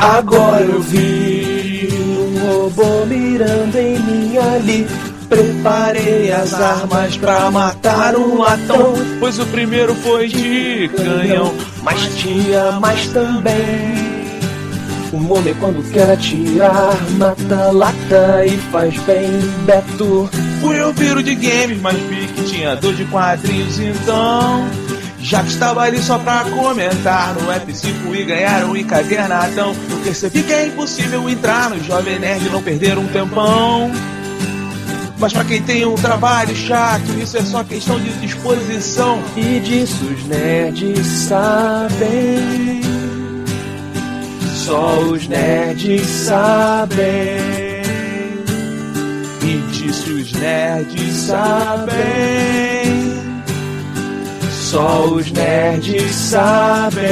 Agora eu vi um robô mirando em mim ali. Preparei as armas pra matar um latão, pois o primeiro foi de canhão, mas tinha mais também. O homem quando quer atirar, mata lata e faz bem, Beto. Fui eu viro de games, mas vi que tinha dor de quadrinhos, então já que estava ali só pra comentar no F5 e ganhar um encadernadão, eu percebi que é impossível entrar no Jovem Nerd e não perder um tempão. Mas pra quem tem um trabalho chato, isso é só questão de disposição. E disso os nerds sabem. Só os nerds sabem. E disso os nerds sabem. Só os nerds sabem.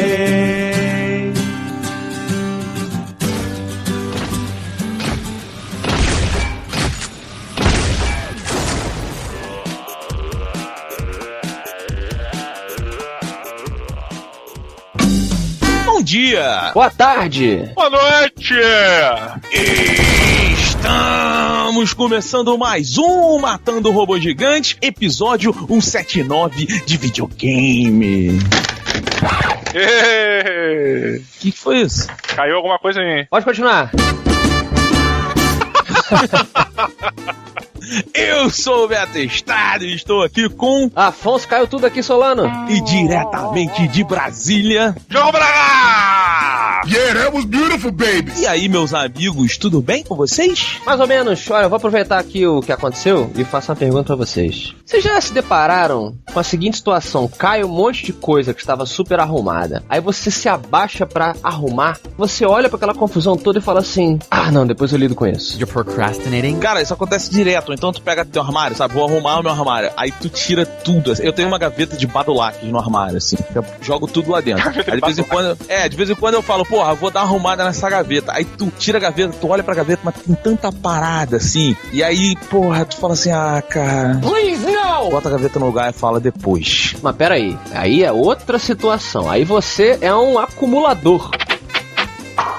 Bom dia! Boa tarde! Boa noite! Estamos começando mais um Matando Robô Gigante, episódio 179 de videogame. Que foi isso? Caiu alguma coisa em mim. Pode continuar. Eu sou o Beto Estrada e estou aqui com Afonso, caiu tudo aqui, Solano. E diretamente de Brasília, João Braga! Yeah, that was beautiful, baby! E aí, meus amigos, tudo bem com vocês? Mais ou menos. Olha, eu vou aproveitar aqui o que aconteceu e faço uma pergunta pra vocês. Vocês já se depararam com a seguinte situação? Cai um monte de coisa que estava super arrumada. Aí você se abaixa pra arrumar, você olha pra aquela confusão toda e fala assim: ah, não, depois eu lido com isso. You're procrastinating? Cara, isso acontece direto. Então tu pega teu armário, sabe? Vou arrumar o meu armário. Aí tu tira tudo. Eu tenho uma gaveta de Badulac no armário, assim. Eu jogo tudo lá dentro. Aí de vez em quando eu falo, porra, vou dar uma arrumada nessa gaveta. Aí tu tira a gaveta, tu olha pra gaveta, mas tem tanta parada, assim. E aí, porra, tu fala assim, ah, cara... Please, no! Bota a gaveta no lugar e fala depois. Mas peraí, aí é outra situação. Aí você é um acumulador.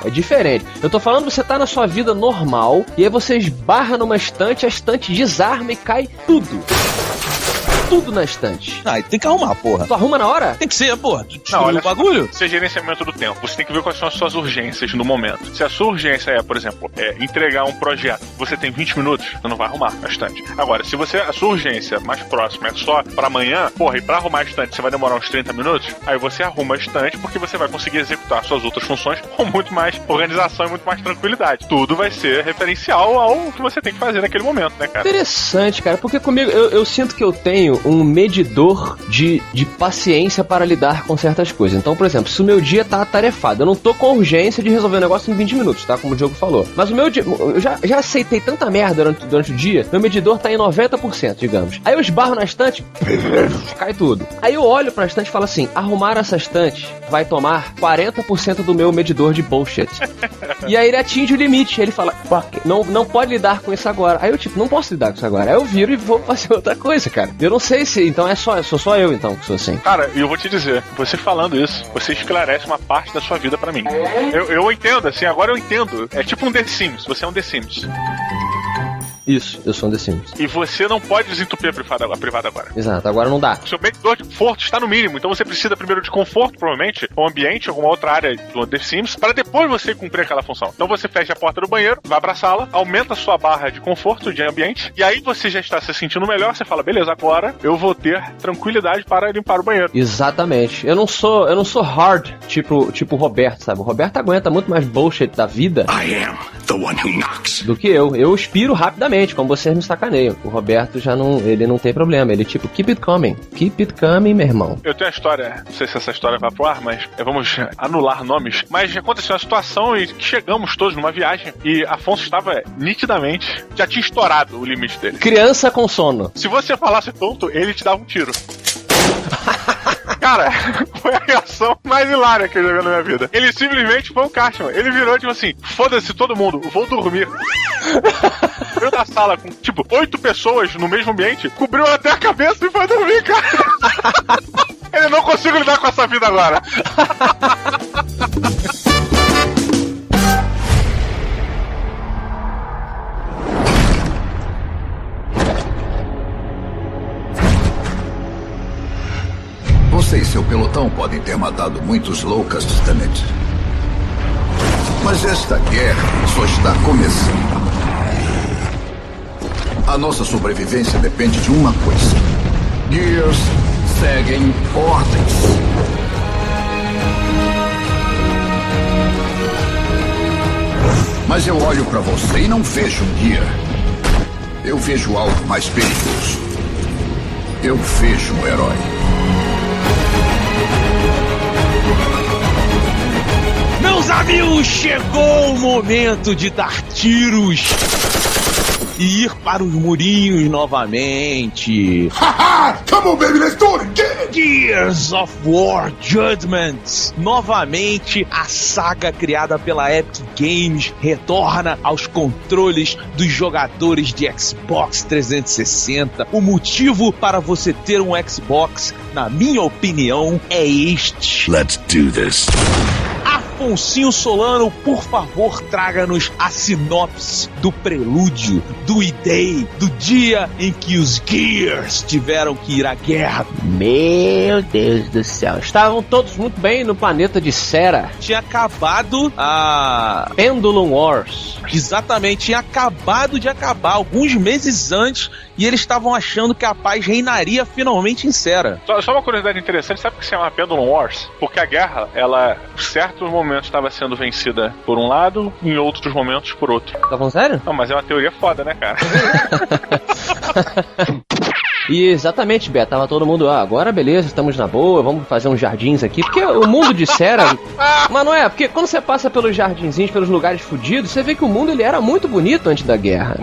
É diferente. Eu tô falando, você tá na sua vida normal e aí você esbarra numa estante, a estante desarma e cai tudo. Tudo na estante. Ah, tem que arrumar, porra. Tu arruma na hora? Tem que ser, porra. Tu Não, olha o bagulho. Isso é gerenciamento do tempo. Você tem que ver quais são as suas urgências no momento. Se a sua urgência é, por exemplo, entregar um projeto, você tem 20 minutos, você não vai arrumar a estante. Agora, se a sua urgência mais próxima é só pra amanhã, porra, e pra arrumar a estante você vai demorar uns 30 minutos, aí você arruma a estante porque você vai conseguir executar suas outras funções com muito mais organização e muito mais tranquilidade. Tudo vai ser referencial ao que você tem que fazer naquele momento, né, cara? Interessante, cara, porque comigo eu sinto que eu tenho um medidor de paciência para lidar com certas coisas. Então, por exemplo, se o meu dia tá atarefado, eu não tô com urgência de resolver o negócio em 20 minutos, tá? Como o Diogo falou. Mas o meu dia, eu já aceitei tanta merda durante o dia, meu medidor tá em 90%, digamos. Aí eu esbarro na estante, cai tudo. Aí eu olho pra estante e falo assim, arrumar essa estante vai tomar 40% do meu medidor de bullshit. E aí ele atinge o limite, ele fala, não pode lidar com isso agora. Aí eu tipo, não posso lidar com isso agora. Aí eu viro e vou fazer outra coisa, cara. Eu não sei se, então sou só eu então que sou assim. Cara, e eu vou te dizer, você falando isso, você esclarece uma parte da sua vida pra mim. Eu entendo, assim, agora eu entendo. É tipo um The Sims, você é um The Sims. Isso, eu sou um The Sims. E você não pode desentupir a privada agora. Exato, agora não dá. O seu medidor de conforto está no mínimo, então você precisa primeiro de conforto, provavelmente, ou ambiente, alguma outra área do The Sims, para depois você cumprir aquela função. Então você fecha a porta do banheiro, vai pra sala, aumenta a sua barra de conforto, de ambiente, e aí você já está se sentindo melhor, você fala, beleza, agora eu vou ter tranquilidade para limpar o banheiro. Exatamente. Eu não sou hard, tipo o Roberto, sabe? O Roberto aguenta muito mais bullshit da vida I am the one who knocks. do que eu. Eu expiro rapidamente, como vocês me sacaneiam. O Roberto ele não tem problema. Ele tipo, keep it coming, meu irmão. Eu tenho uma história, não sei se essa história vai pro ar, mas vamos anular nomes. Mas aconteceu uma situação e chegamos todos numa viagem e Afonso estava nitidamente, já tinha estourado o limite dele. Criança com sono. Se você falasse tonto, ele te dava um tiro. Cara, foi a reação mais hilária que eu já vi na minha vida. Ele simplesmente foi um Cashman. Ele virou tipo assim, foda-se todo mundo, vou dormir. Veio da sala com, tipo, 8 pessoas no mesmo ambiente, cobriu até a cabeça e foi dormir, cara. Ele não consigo lidar com essa vida agora. Você e seu pelotão podem ter matado muitos Locusts, Tenet. Mas esta guerra só está começando. A nossa sobrevivência depende de uma coisa. Gears seguem ordens. Mas eu olho pra você e não vejo um Gear. Eu vejo algo mais perigoso. Eu vejo um herói. Meus amigos, chegou o momento de dar tiros e ir para os murinhos novamente. Haha! Come on, baby, let's do it again! Gears of War Judgment. Novamente, a saga criada pela Epic Games retorna aos controles dos jogadores de Xbox 360. O motivo para você ter um Xbox, na minha opinião, é este. Let's do this. Afonsinho Solano, por favor, traga-nos a sinopse do prelúdio, do E-Day, do dia em que os Gears tiveram que ir à guerra. Meu Deus do céu. Estavam todos muito bem no planeta de Sera. Tinha acabado a... Pendulum Wars. Exatamente, tinha acabado de acabar, alguns meses antes, e eles estavam achando que a paz reinaria finalmente em Sera. Só uma curiosidade interessante, sabe por que se chama Pendulum Wars? Porque a guerra, ela, em certos momentos, estava sendo vencida por um lado, em outros momentos por outro. Tá falando sério? Não, mas é uma teoria foda, né, cara? E exatamente, Beto, tava todo mundo, agora beleza, estamos na boa, vamos fazer uns jardins aqui, porque o mundo de Sera, mas não é, porque quando você passa pelos jardinzinhos, pelos lugares fodidos, você vê que o mundo ele era muito bonito antes da guerra.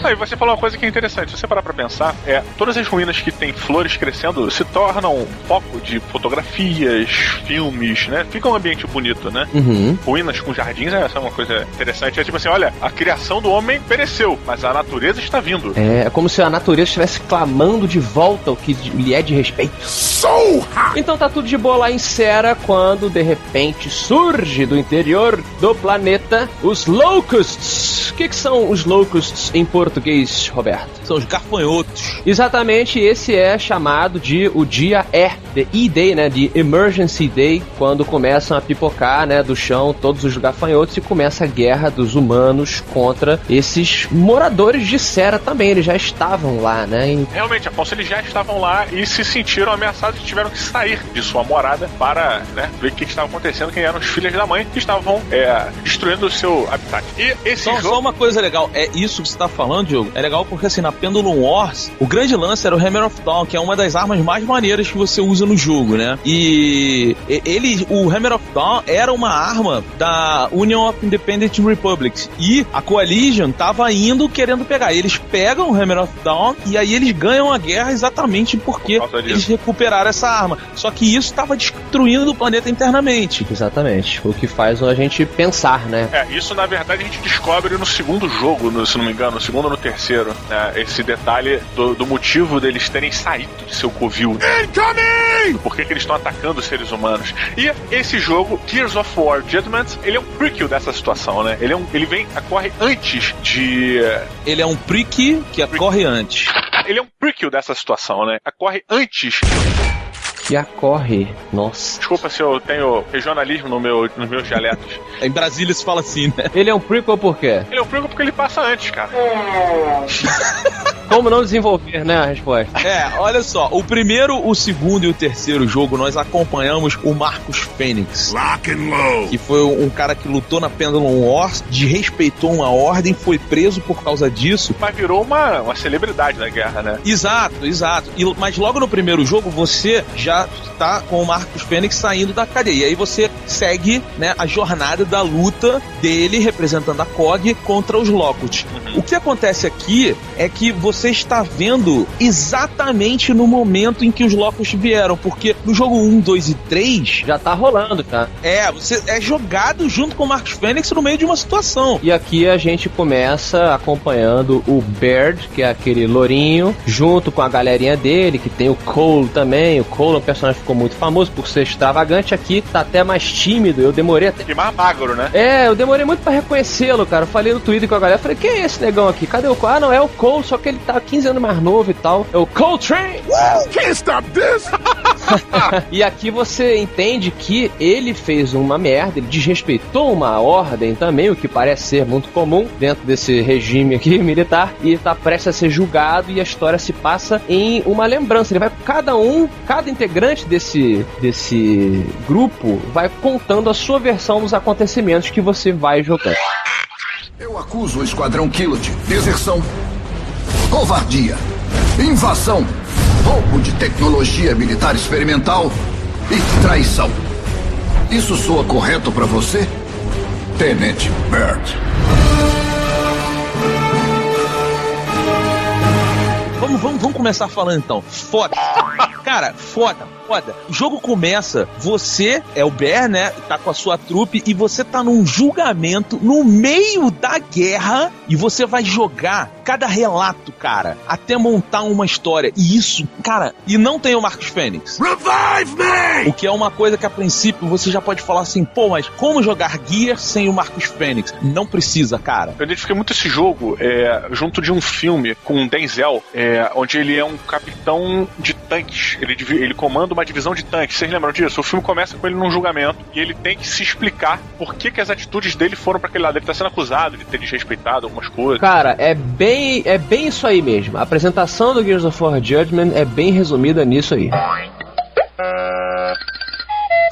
Aí você falou uma coisa que é interessante, se você parar pra pensar, todas as ruínas que tem flores crescendo se tornam foco de fotografias, filmes, né, fica um ambiente bonito, né? Uhum. Ruínas com jardins, essa é uma coisa interessante, é tipo assim, olha, a criação do homem pereceu, mas a natureza está vindo. É como se a natureza estivesse clamando de volta o que lhe é de respeito. Então tá tudo de boa lá em Sera quando de repente surge do interior do planeta os Locusts. O que são os Locusts em português, Roberto? São os gafanhotos. Exatamente, esse é chamado de o dia the E-Day, né, de Emergency Day, quando começam a pipocar, né, do chão todos os gafanhotos e começa a guerra dos humanos contra esses moradores de Sera também, eles já estavam lá, né? Realmente, Afonso, eles já estavam lá e se sentiram ameaçados e tiveram que sair de sua morada para, né, ver o que estava acontecendo, quem eram os filhos da mãe que estavam destruindo o seu habitat. E esse Só uma coisa legal, é isso que você tá falando, Diogo, é legal porque assim, na Pendulum Wars, o grande lance era o Hammer of Dawn, que é uma das armas mais maneiras que você usa no jogo, né? E o Hammer of Dawn era uma arma da Union of Independent Republics e a Coalition tava indo querendo pegar. Eles pegam o Hammer of Dawn e aí eles ganham a guerra exatamente porque eles recuperaram essa arma. Só que isso estava destruindo o planeta internamente. Exatamente. O que faz a gente pensar, né? Isso na verdade a gente descobre no segundo jogo, se não me engano, no segundo ou no terceiro, né? Esse detalhe do motivo deles terem saído de seu covil. Incoming! Por que eles estão atacando os seres humanos? E esse jogo, Gears of War Judgment, ele é um prequel dessa situação, né? Ele ocorre antes de... Ele é um prequel que ocorre antes. Ele é um prequel dessa situação, né? Ocorre antes. Que ocorre. Nossa. Desculpa se eu tenho regionalismo nos meus dialetos. Em Brasília se fala assim, né? Ele é um prequel por quê? Ele é um prequel porque ele passa antes, cara. Como não desenvolver, né, a resposta? Olha só, o primeiro, o segundo e o terceiro jogo, nós acompanhamos o Marcus Fênix. Lock and load. Que foi um cara que lutou na Pendulum Wars, desrespeitou uma ordem, foi preso por causa disso. Mas virou uma celebridade da guerra, né? Exato. Mas logo no primeiro jogo, você já tá com o Marcus Fênix saindo da cadeia. E aí você segue, né, a jornada da luta dele, representando a COG, contra os Locusts. O que acontece aqui é que você está vendo exatamente no momento em que os Locusts vieram, porque no jogo 1, 2 e 3... já tá rolando, tá? Você é jogado junto com o Marcus Fênix no meio de uma situação. E aqui a gente começa acompanhando o Baird, que é aquele lourinho, junto com a galerinha dele, que tem o Cole também. O Cole é um personagem que ficou muito famoso por ser extravagante. Aqui tá até mais tímido, eu demorei até... E mais magro, né? Eu demorei muito pra reconhecê-lo, cara. Eu falei no Twitter com a galera, falei, quem é esse negão aqui? Cadê o Cole? Não, é o Cole, só que ele tá 15 anos mais novo e tal. É o Cole Train! Can't stop this! E aqui você entende que ele fez uma merda, ele desrespeitou uma ordem também, o que parece ser muito comum dentro desse regime aqui militar, e tá prestes a ser julgado, e a história se passa em uma lembrança. Ele vai, cada integrante desse grupo vai contando a sua versão dos acontecimentos que você vai jogar. Eu acuso o Esquadrão Killet, deserção, covardia, invasão, roubo de tecnologia militar experimental e traição. Isso soa correto pra você, Tenente Byrd? Vamos começar falando então. Foda. Cara, foda. O jogo começa, você é o Bear, né? Tá com a sua trupe e você tá num julgamento no meio da guerra e você vai jogar cada relato, cara, até montar uma história. E isso, cara, e não tem o Marcus Fênix. Revive me! O que é uma coisa que a princípio você já pode falar assim, pô, mas como jogar Gears sem o Marcus Fênix? Não precisa, cara. Eu identifiquei muito esse jogo junto de um filme com o Denzel, onde ele é um capitão de tanques. Ele comanda uma divisão de tanques. Vocês lembram disso? O filme começa com ele num julgamento e ele tem que se explicar por que as atitudes dele foram pra aquele lado. Ele tá sendo acusado de ter desrespeitado algumas coisas. Cara, é bem isso aí mesmo. A apresentação do Gears of War Judgment é bem resumida nisso aí.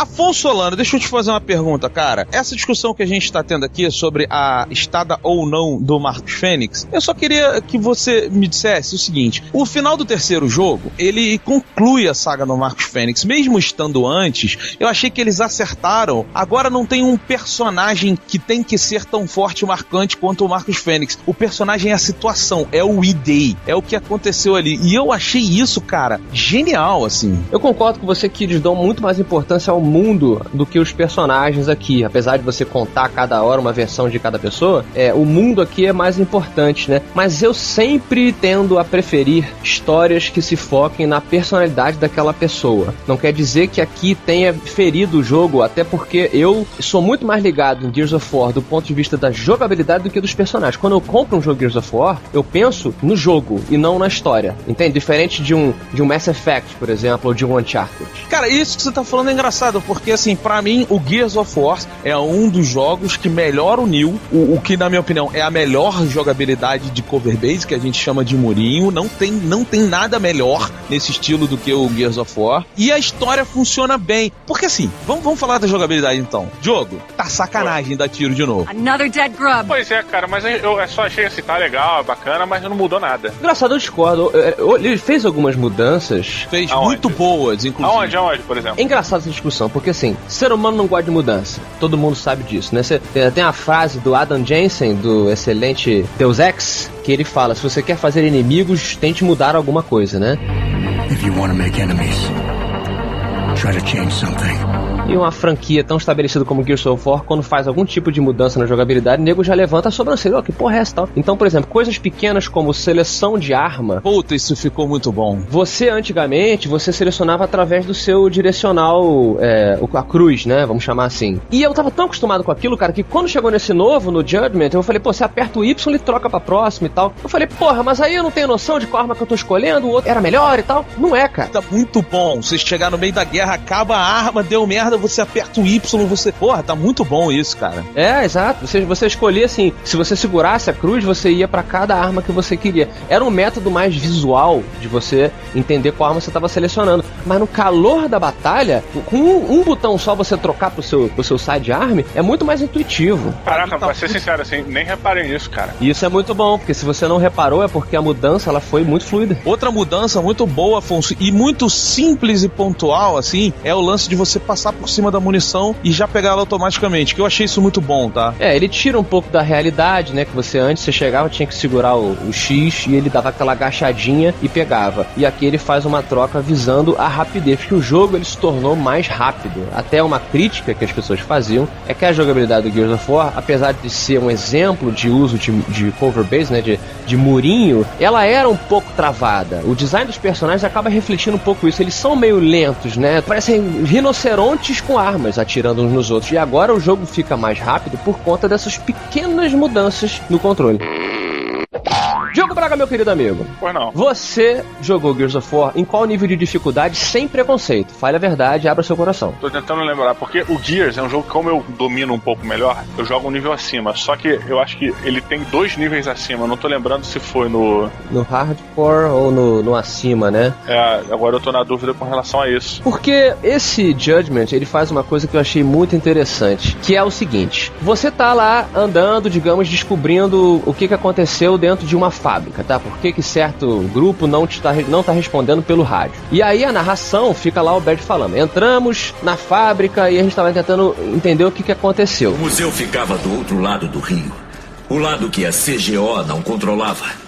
Afonso Solano, deixa eu te fazer uma pergunta, cara. Essa discussão que a gente tá tendo aqui sobre a estada ou não do Marcus Fênix, eu só queria que você me dissesse o seguinte: o final do terceiro jogo, ele conclui a saga do Marcus Fênix, mesmo estando antes. Eu achei que eles acertaram. Agora não tem um personagem que tem que ser tão forte e marcante quanto o Marcus Fênix. O personagem é a situação, é o ID, é o que aconteceu ali. E eu achei isso, cara, genial, assim. Eu concordo com você que eles dão muito mais importância ao mundo do que os personagens aqui. Apesar de você contar cada hora uma versão de cada pessoa, o mundo aqui é mais importante, né? Mas eu sempre tendo a preferir histórias que se foquem na personalidade daquela pessoa. Não quer dizer que aqui tenha ferido o jogo, até porque eu sou muito mais ligado em Gears of War do ponto de vista da jogabilidade do que dos personagens. Quando eu compro um jogo Gears of War, eu penso no jogo e não na história. Entende? Diferente de um Mass Effect, por exemplo, ou de um Uncharted. Cara, isso que você tá falando é engraçado, porque assim, pra mim, o Gears of War é um dos jogos que melhor uniu o que, na minha opinião, é a melhor jogabilidade de cover base, que a gente chama de murinho. Não tem nada melhor nesse estilo do que o Gears of War. E a história funciona bem. Porque assim, vamos falar da jogabilidade então. Jogo, tá sacanagem dar tiro de novo. Another dead grub. Pois é, cara, mas eu só achei assim, tá legal, bacana, mas não mudou nada. Engraçado, eu discordo. Ele fez algumas mudanças. Fez Aonde? muito boas, inclusive. Aonde, por exemplo? É engraçado essa discussão, porque assim, ser humano não gosta de mudança. Todo mundo sabe disso, né? Tem a frase do Adam Jensen, do excelente Deus Ex, que ele fala: se você quer fazer inimigos, tente mudar alguma coisa, né? If you want to make enemies, try to change something. E uma franquia tão estabelecida como Gears of War, quando faz algum tipo de mudança na jogabilidade, o nego já levanta a sobrancelha. Que porra é essa tal? Então, por exemplo, coisas pequenas como seleção de arma. Puta, isso ficou muito bom. Você, antigamente, você selecionava através do seu direcional, a cruz, né? Vamos chamar assim. E eu tava tão acostumado com aquilo, cara, que quando chegou nesse novo, no Judgment, eu falei, pô, você aperta o Y, ele troca pra próxima e tal. Eu falei, porra, mas aí eu não tenho noção de qual arma que eu tô escolhendo, o outro era melhor e tal. Não é, cara. Tá muito bom. Você chegar no meio da guerra, acaba a arma, deu merda, você aperta o Y, você... Porra, tá muito bom isso, cara. É, exato. Você escolhia assim, se você segurasse a cruz, você ia pra cada arma que você queria. Era um método mais visual de você entender qual arma você tava selecionando. Mas no calor da batalha, com um botão só você trocar pro seu sidearm, é muito mais intuitivo. Caraca, pra ser sincero, assim, nem reparei nisso, cara. Isso é muito bom, porque se você não reparou, é porque a mudança, ela foi muito fluida. Outra mudança muito boa, Afonso, e muito simples e pontual, assim, é o lance de você passar por cima da munição e já pegar ela automaticamente, que eu achei isso muito bom, tá? Ele tira um pouco da realidade, né, que você antes, você chegava, tinha que segurar o X e ele dava aquela agachadinha e pegava. E aqui ele faz uma troca visando a rapidez, porque o jogo ele se tornou mais rápido. Até uma crítica que as pessoas faziam é que a jogabilidade do Gears of War, apesar de ser um exemplo de uso de cover base, né, de murinho, ela era um pouco travada. O design dos personagens acaba refletindo um pouco isso. Eles são meio lentos, né? Parecem rinocerontes com armas atirando uns nos outros. E agora o jogo fica mais rápido por conta dessas pequenas mudanças no controle. Jogo Thiago Braga, meu querido amigo. Pois não. Você jogou Gears of War em qual nível de dificuldade sem preconceito? Fale a verdade, abra seu coração. Tô tentando lembrar, porque o Gears é um jogo que, como eu domino um pouco melhor, eu jogo um nível acima. Só que eu acho que ele tem 2 níveis acima. Eu não tô lembrando se foi no hardcore ou no acima, né? Agora eu tô na dúvida com relação a isso. Porque esse Judgment, ele faz uma coisa que eu achei muito interessante, que é o seguinte: você tá lá andando, digamos, descobrindo o que aconteceu dentro de uma fábrica, tá? Por que certo grupo não tá respondendo pelo rádio. E aí a narração fica lá o Bert falando: entramos na fábrica e a gente tava tentando entender o que aconteceu. O museu ficava do outro lado do rio, o lado que a CGO não controlava.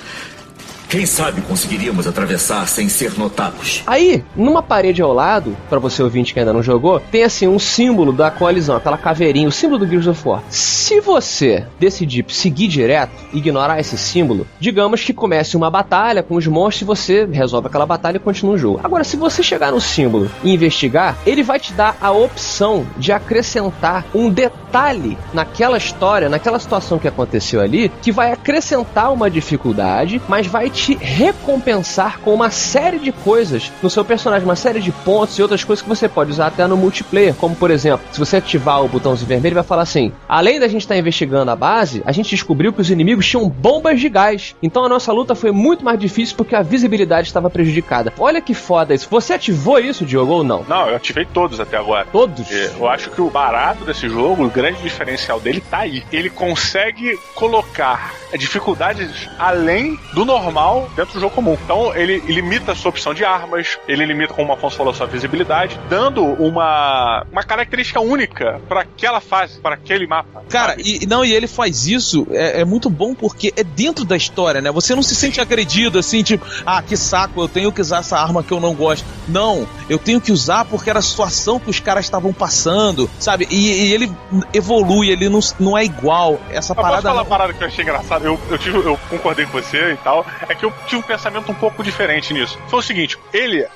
Quem sabe conseguiríamos atravessar sem ser notados. Aí, numa parede ao lado, pra você ouvinte que ainda não jogou, tem assim um símbolo da coalizão, aquela caveirinha, o símbolo do Gears of War. Se você decidir seguir direto, ignorar esse símbolo, digamos que comece uma batalha com os monstros e você resolve aquela batalha e continua o jogo. Agora, se você chegar no símbolo e investigar, ele vai te dar a opção de acrescentar um detalhe naquela história, naquela situação que aconteceu ali, que vai acrescentar uma dificuldade, mas vai te recompensar com uma série de coisas no seu personagem, uma série de pontos e outras coisas que você pode usar até no multiplayer, como por exemplo, se você ativar o botãozinho vermelho, vai falar assim: além da gente estar investigando a base, a gente descobriu que os inimigos tinham bombas de gás, então a nossa luta foi muito mais difícil porque a visibilidade estava prejudicada. Olha que foda isso. Você ativou isso, Diogo, ou não? Não, eu ativei todos até agora. Todos? Eu acho que o barato desse jogo, o grande diferencial dele tá aí. Ele consegue colocar dificuldades além do normal dentro do jogo comum. Então ele limita a sua opção de armas, ele limita, como o Afonso falou, a sua visibilidade, dando uma característica única para aquela fase, para aquele mapa. Cara, e ele faz isso, é muito bom porque é dentro da história, né? Você não se sente agredido assim, tipo, que saco, eu tenho que usar essa arma que eu não gosto. Não, eu tenho que usar porque era a situação que os caras estavam passando, sabe? E ele evolui, ele não é igual. Essa parada. Posso falar uma parada que eu achei engraçada? Eu concordei com você e tal. É que eu tive um pensamento um pouco diferente nisso. Foi o seguinte: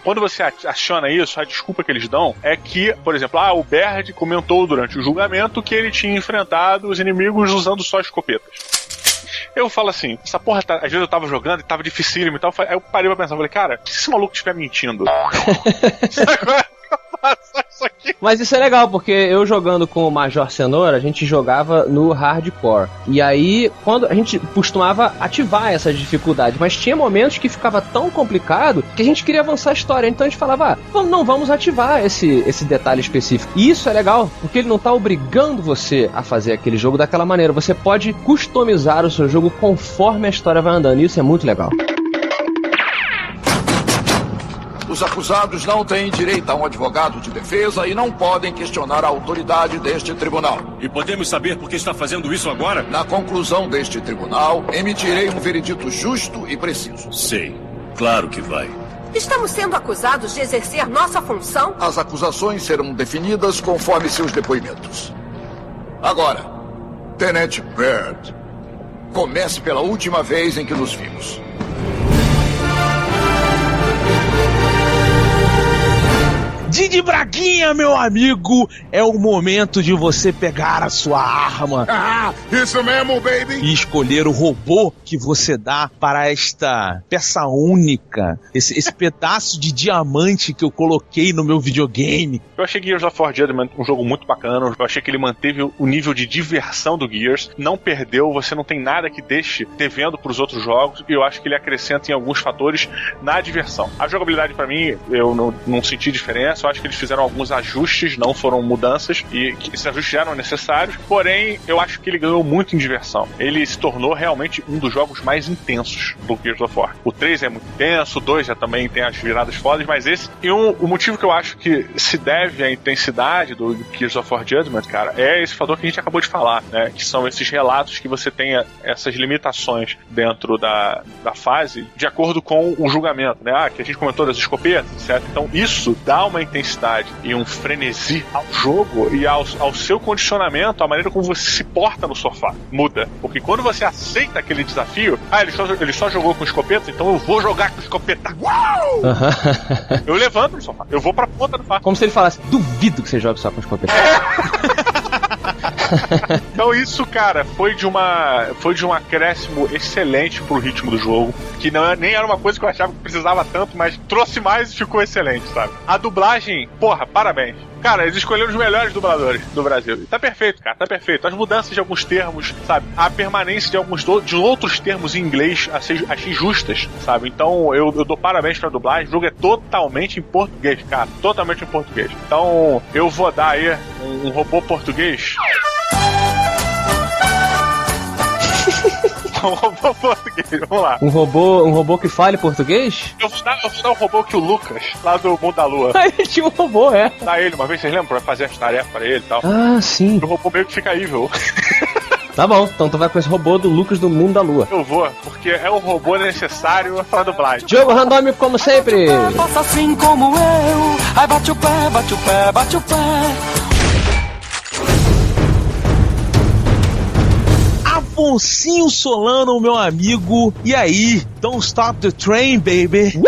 quando você aciona isso, a desculpa que eles dão é que, por exemplo, o Baird comentou durante o julgamento que ele tinha enfrentado os inimigos usando só escopetas. Eu falo assim, essa porra, às vezes eu tava jogando e tava dificílimo e tal, aí eu parei pra pensar, falei, cara, se esse maluco estiver mentindo? Mas isso é legal, porque eu jogando com o Major Cenoura, a gente jogava no hardcore. E aí, quando a gente costumava ativar essas dificuldades, mas tinha momentos que ficava tão complicado que a gente queria avançar a história. Então a gente falava, vamos ativar esse detalhe específico. E isso é legal, porque ele não tá obrigando você a fazer aquele jogo daquela maneira. Você pode customizar o seu jogo conforme a história vai andando. E isso é muito legal. Os acusados não têm direito a um advogado de defesa e não podem questionar a autoridade deste tribunal. E podemos saber por que está fazendo isso agora? Na conclusão deste tribunal, emitirei um veredito justo e preciso. Sei. Claro que vai. Estamos sendo acusados de exercer nossa função? As acusações serão definidas conforme seus depoimentos. Agora, Tenente Baird, comece pela última vez em que nos vimos. Didi Braguinha, meu amigo, é o momento de você pegar a sua arma. Isso mesmo, baby! E escolher o robô que você dá para esta peça única, esse pedaço de diamante que eu coloquei no meu videogame. Eu achei Gears of War Judgment um jogo muito bacana. Eu achei que ele manteve o nível de diversão do Gears, não perdeu, você não tem nada que deixe devendo para os outros jogos, e eu acho que ele acrescenta em alguns fatores na diversão. A jogabilidade, para mim, eu não senti diferença. Eu acho que eles fizeram alguns ajustes, não foram mudanças, e que esses ajustes já eram necessários, porém eu acho que ele ganhou muito em diversão. Ele se tornou realmente um dos jogos mais intensos do Gears of War. O 3 é muito intenso, o 2 já também tem as viradas fodas, mas esse... E o motivo que eu acho que se deve à intensidade do Gears of War Judgment, cara, é esse fator que a gente acabou de falar, né? Que são esses relatos que você tem essas limitações dentro da fase, de acordo com o julgamento, né? Que a gente comentou das escopetas, certo? Então isso dá uma intensidade e um frenesi ao jogo e ao seu condicionamento, a maneira como você se porta no sofá muda, porque quando você aceita aquele desafio, ele só jogou com escopeta, então eu vou jogar com escopeta. Uau! Eu levanto no sofá, eu vou pra ponta do sofá. Como se ele falasse, duvido que você jogue só com escopeta. Então isso, cara, foi de um acréscimo excelente pro ritmo do jogo, que nem era uma coisa que eu achava que precisava tanto, mas trouxe mais e ficou excelente, sabe? A dublagem, porra, parabéns. Cara, eles escolheram os melhores dubladores do Brasil. E tá perfeito, cara, tá perfeito. As mudanças de alguns termos, sabe? A permanência de outros termos em inglês achei justas, sabe? Então eu dou parabéns pra dublagem. O jogo é totalmente em português, cara. Totalmente em português. Então eu vou dar aí um robô português. Um robô português, vamos lá. Um robô que fale português? Eu vou dar um robô que o Lucas, lá do Mundo da Lua. Ele tinha um robô, é. Dá ele uma vez, vocês lembram? Pra fazer as tarefas pra ele e tal. Ah, sim. O robô meio que fica evil. Tá bom, então tu vai com esse robô do Lucas do Mundo da Lua. Eu vou, porque é o robô necessário pra dublagem. Jogo randômico como sempre. Faça assim como eu. Aí bate o pé, bate o pé, bate o pé. Afonsinho Solano, meu amigo. E aí? Don't stop the train, baby.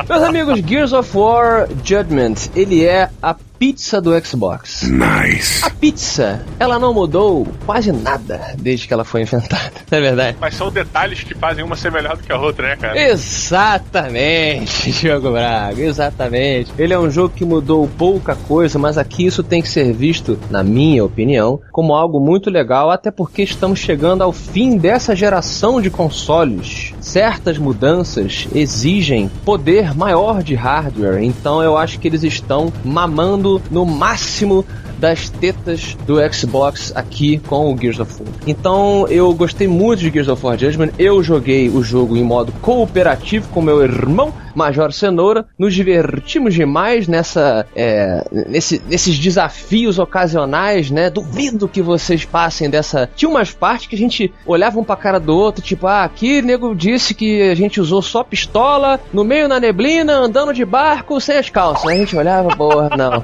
Meus amigos, Gears of War Judgment, ele é a pizza do Xbox. Nice. A pizza, ela não mudou quase nada desde que ela foi inventada, não é verdade? Mas são detalhes que fazem uma ser melhor do que a outra, né, cara? Exatamente, Diogo Braga, exatamente. Ele é um jogo que mudou pouca coisa, mas aqui isso tem que ser visto, na minha opinião, como algo muito legal, até porque estamos chegando ao fim dessa geração de consoles. Certas mudanças exigem poder maior de hardware, então eu acho que eles estão mamando no máximo das tetas do Xbox aqui com o Gears of War. Então eu gostei muito de Gears of War Judgment. Eu joguei o jogo em modo cooperativo com meu irmão Major Cenoura. Nos divertimos demais nesses desafios ocasionais, né? Duvido que vocês passem dessa... Tinha umas partes que a gente olhava um pra cara do outro, tipo, aqui nego disse que a gente usou só pistola, no meio na neblina, andando de barco, sem as calças. A gente olhava, porra, não.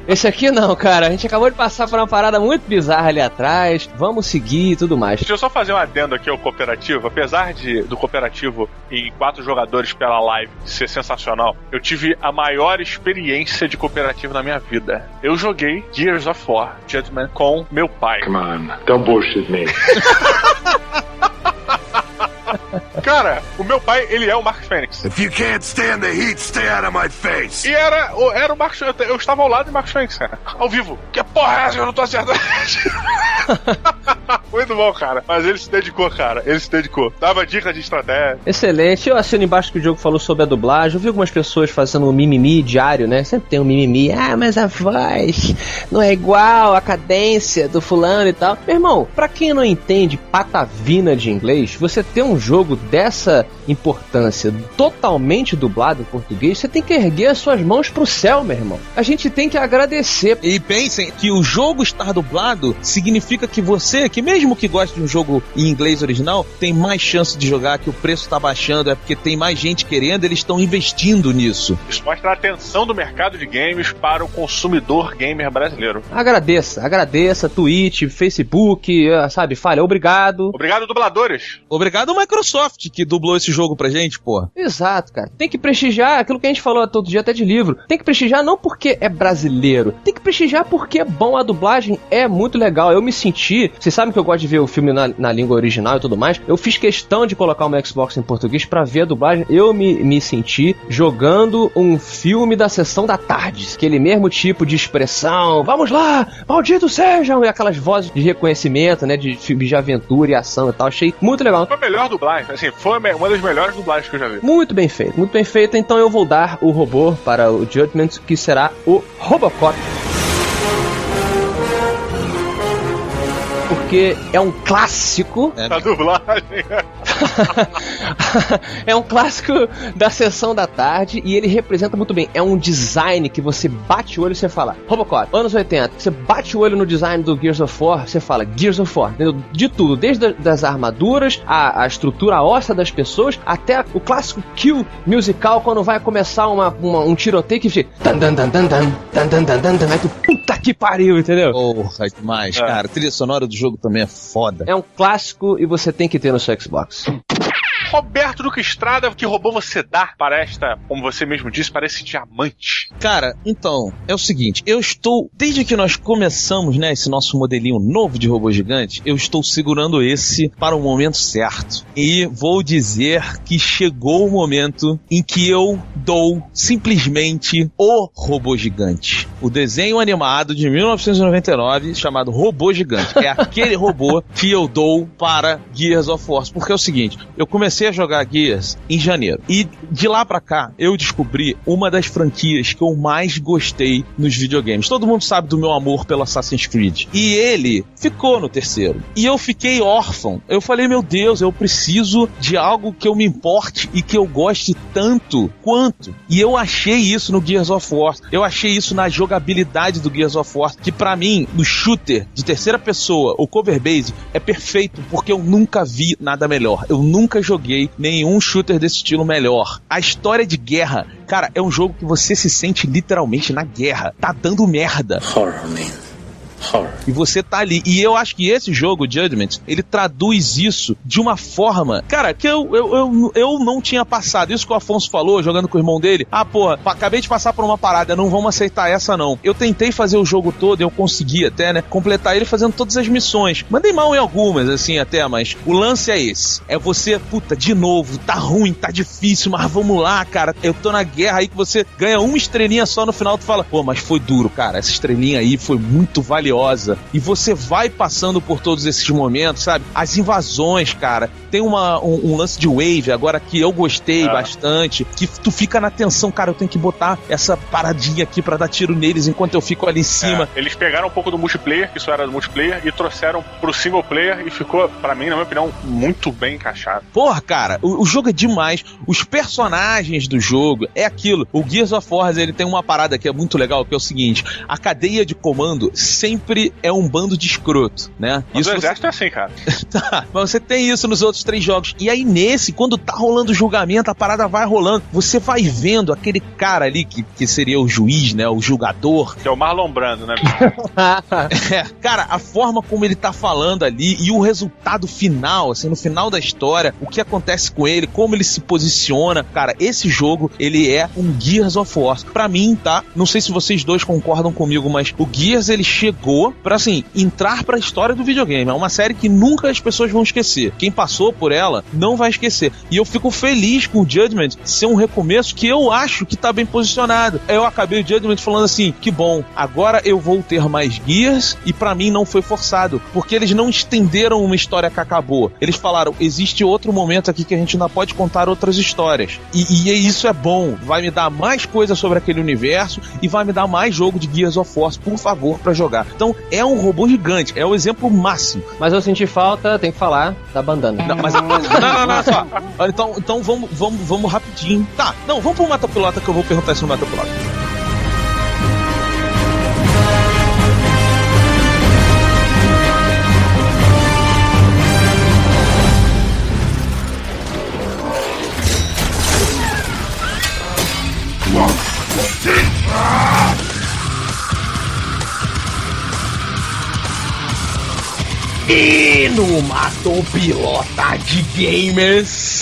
Esse aqui não, cara. A gente acabou de passar por uma parada muito bizarra ali atrás. Vamos seguir e tudo mais. Deixa eu só fazer um adendo aqui ao cooperativo. Apesar do cooperativo em 4 jogadores pela live ser sensacional, eu tive a maior experiência de cooperativo na minha vida. Eu joguei Gears of War Judgment com meu pai. Come on, don't bullshit me. Cara, o meu pai, ele é o Marcos Fênix. If you can't stand the heat, stay out of my face. E era o Marcos, eu estava ao lado de Marcos Fênix, cara. Ao vivo. Que porra é essa que eu não tô acertando? Muito bom, cara. Mas ele se dedicou, cara. Ele se dedicou. Dava dicas de estratégia. Excelente. Eu assino embaixo que o Diogo falou sobre a dublagem. Eu vi algumas pessoas fazendo um mimimi diário, né? Sempre tem um mimimi. Mas a voz não é igual, a cadência do fulano e tal. Meu irmão, pra quem não entende patavina de inglês, você ter um jogo dessa importância totalmente dublado em português, você tem que erguer as suas mãos pro céu, meu irmão. A gente tem que agradecer. E pensem que o jogo estar dublado significa que você, que mesmo que goste de um jogo em inglês original, tem mais chance de jogar, que o preço tá baixando, é porque tem mais gente querendo, eles estão investindo nisso. Isso mostra a atenção do mercado de games para o consumidor gamer brasileiro. Agradeça, Twitch, Facebook, sabe, fale, obrigado. Obrigado, dubladores. Obrigado, Microsoft, que dublou esse jogo pra gente, pô. Exato, cara. Tem que prestigiar aquilo que a gente falou todo dia, até de livro. Tem que prestigiar não porque é brasileiro, tem que prestigiar porque é bom. A dublagem é muito legal. Eu me senti... Vocês sabem que eu gosto de ver o filme na língua original e tudo mais. Eu fiz questão de colocar o meu Xbox em português pra ver a dublagem. Eu me senti jogando um filme da sessão da tarde. Aquele mesmo tipo de expressão. Vamos lá! Malditos sejam! E aquelas vozes de reconhecimento, né? De filme de aventura e ação e tal. Achei muito legal. Foi a melhor dublagem. Assim, foi uma das melhores dublagens que eu já vi. Muito bem feito, muito bem feito. Então eu vou dar o robô para o Judgment, que será o Robocop. Porque é um clássico. Da dublagem. É um clássico da sessão da tarde e ele representa muito bem. É um design que você bate o olho e você fala Robocop, anos 80. Você bate o olho no design do Gears of War, você fala Gears of War, entendeu? De tudo, desde das armaduras, a estrutura óssea das pessoas, até o clássico kill musical quando vai começar um tiroteio que fica aí tu, puta que pariu, entendeu? Porra, demais, cara. A trilha sonora do jogo também é foda. É um clássico e você tem que ter no seu Xbox. Roberto Duque Estrada, que roubou você dá para esta, como você mesmo disse, para esse diamante? Cara, então, é o seguinte, desde que nós começamos, né, esse nosso modelinho novo de robô gigante, eu estou segurando esse para o momento certo. E vou dizer que chegou o momento em que eu dou simplesmente o robô gigante. O desenho animado de 1999 chamado Robô Gigante. É aquele robô que eu dou para Gears of War. Porque é o seguinte, eu comecei a jogar Gears em janeiro. E de lá pra cá, eu descobri uma das franquias que eu mais gostei nos videogames. Todo mundo sabe do meu amor pelo Assassin's Creed. E ele ficou no terceiro. E eu fiquei órfão. Eu falei, meu Deus, eu preciso de algo que eu me importe e que eu goste tanto quanto. E eu achei isso no Gears of War. Eu achei isso na jogabilidade do Gears of War, que pra mim, no shooter de terceira pessoa, o cover base, é perfeito, porque eu nunca vi nada melhor. Eu nunca joguei nenhum shooter desse estilo melhor. A história de guerra, cara, é um jogo que você se sente literalmente na guerra. Tá dando merda. Horror, man. Horror. E você tá ali. E eu acho que esse jogo, Judgment, ele traduz isso de uma forma, cara, que eu não tinha passado. Isso que o Afonso falou, jogando com o irmão dele. Ah, porra, acabei de passar por uma parada, não vamos aceitar essa não. Eu tentei fazer o jogo todo, eu consegui até, né, completar ele fazendo todas as missões. Mandei mal em algumas, assim, até, mas o lance é esse. É você, puta, de novo, tá ruim, tá difícil, mas vamos lá, cara. Eu tô na guerra aí que você ganha uma estrelinha só no final, tu fala, pô, mas foi duro, cara. Essa estrelinha aí foi muito valiosa. E você vai passando por todos esses momentos, sabe? As invasões, cara. Tem um lance de wave agora que eu gostei bastante, que tu fica na tensão, cara, eu tenho que botar essa paradinha aqui pra dar tiro neles enquanto eu fico ali em cima. Eles pegaram um pouco do multiplayer, que isso era do multiplayer, e trouxeram pro single player e ficou, pra mim, na minha opinião, muito bem encaixado. Porra, cara, o jogo é demais. Os personagens do jogo é aquilo. O Gears of War, ele tem uma parada que é muito legal, que é o seguinte, a cadeia de comando sempre é um bando de escroto, né? Mas o exército é assim, cara. Tá, mas você tem isso nos outros 3 jogos. E aí nesse, quando tá rolando o julgamento, a parada vai rolando, você vai vendo aquele cara ali, que seria o juiz, né? O julgador. Que é o Marlon Brando, né? Cara, a forma como ele tá falando ali e o resultado final, assim, no final da história, o que acontece com ele, como ele se posiciona, cara, esse jogo, ele é um Gears of War. Pra mim, tá? Não sei se vocês dois concordam comigo, mas o Gears, ele chegou pra, assim, entrar pra história do videogame. É uma série que nunca as pessoas vão esquecer. Quem passou por ela não vai esquecer. E eu fico feliz com o Judgment ser um recomeço que eu acho que tá bem posicionado. Eu acabei o Judgment falando assim, que bom, agora eu vou ter mais Gears e pra mim não foi forçado, porque eles não estenderam uma história que acabou. Eles falaram, existe outro momento aqui que a gente ainda pode contar outras histórias. E isso é bom. Vai me dar mais coisa sobre aquele universo e vai me dar mais jogo de Gears of War, por favor, pra jogar. Então, é um robô gigante, é o exemplo máximo. Mas eu senti falta, tem que falar, da bandana. Não, mas não, só. Então vamos rapidinho. Tá, não, vamos pro Matapilota que eu vou perguntar isso no Matapilota. E no Matapilota de Gamers.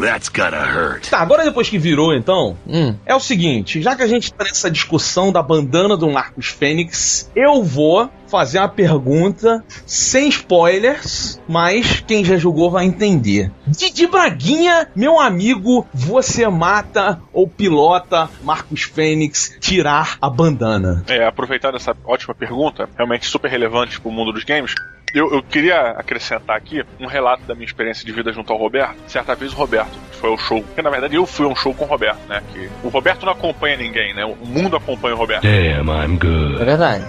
That's gotta hurt. Tá, agora depois que virou, então, é o seguinte, já que a gente tá nessa discussão da bandana do Marcos Fênix, eu vou fazer uma pergunta sem spoilers, mas quem já jogou vai entender. Didi Braguinha, meu amigo, você mata ou pilota Marcos Fênix tirar a bandana? Aproveitando essa ótima pergunta, realmente super relevante pro mundo dos games, eu queria acrescentar aqui um relato da minha experiência de vida junto ao Roberto. Certa vez o Roberto foi ao show, porque na verdade eu fui a um show com o Roberto, né? Que o Roberto não acompanha ninguém, né? O mundo acompanha o Roberto. Damn, I'm good. É verdade.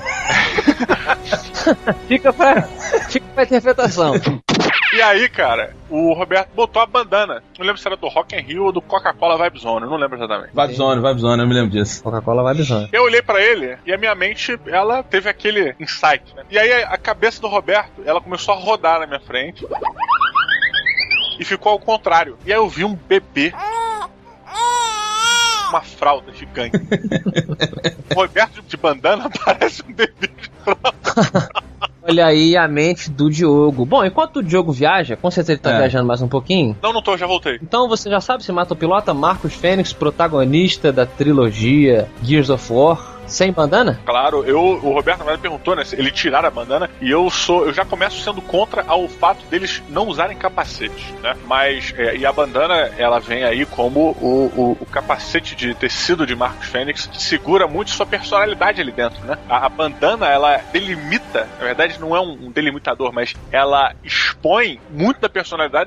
Fica pra interpretação. E aí, cara, o Roberto botou a bandana. Não lembro se era do Rock in Rio ou do Coca-Cola Vibe Zone, não lembro exatamente. Vibe Zone, eu me lembro disso. Coca-Cola Vibe Zone. Eu olhei pra ele e a minha mente, ela teve aquele insight, né? E aí a cabeça do Roberto, ela começou a rodar na minha frente e ficou ao contrário. E aí eu vi um bebê, uma fralda gigante. O Roberto de bandana parece um bebê de fralda. Olha aí a mente do Diogo. Bom, enquanto o Diogo viaja, com certeza ele tá viajando mais um pouquinho. Não tô, já voltei. Então você já sabe se mata o pilota Marcus Fênix, protagonista da trilogia Gears of War. Sem bandana? Claro, o Roberto na verdade perguntou, né, se ele tirar a bandana, e eu já começo sendo contra ao fato deles não usarem capacetes, né? Mas, e a bandana, ela vem aí como o capacete de tecido de Marcus Fênix, que segura muito sua personalidade ali dentro, né? A bandana, ela delimita, na verdade não é um delimitador, mas ela expõe muito da personalidade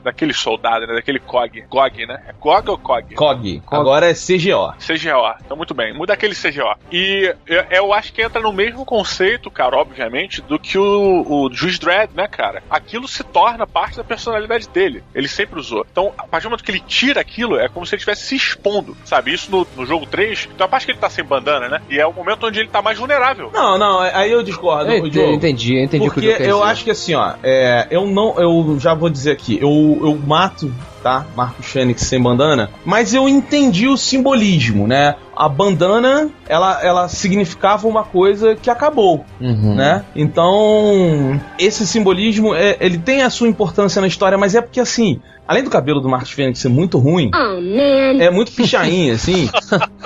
daquele soldado, né? Daquele COG, né? É COG ou COG? COG. Agora é CGO. CGO, então muito bem, muda aquele CGO. E eu acho que entra no mesmo conceito, cara, obviamente, do que o Juiz Dredd, né, cara? Aquilo se torna parte da personalidade dele. Ele sempre usou. Então, a partir do momento que ele tira aquilo, é como se ele estivesse se expondo, sabe? Isso no jogo 3, então a parte que ele tá sem bandana, né? E é o momento onde ele tá mais vulnerável. Não, aí eu discordo. Entendi porque o que eu acho que assim, ó, eu já vou dizer aqui, eu mato, tá? Marcus Fênix sem bandana, mas eu entendi o simbolismo, né? A bandana, ela significava uma coisa que acabou, né? Então, esse simbolismo, ele tem a sua importância na história, mas é porque, assim, além do cabelo do Marcus Fênix ser muito ruim, é muito pichain, assim.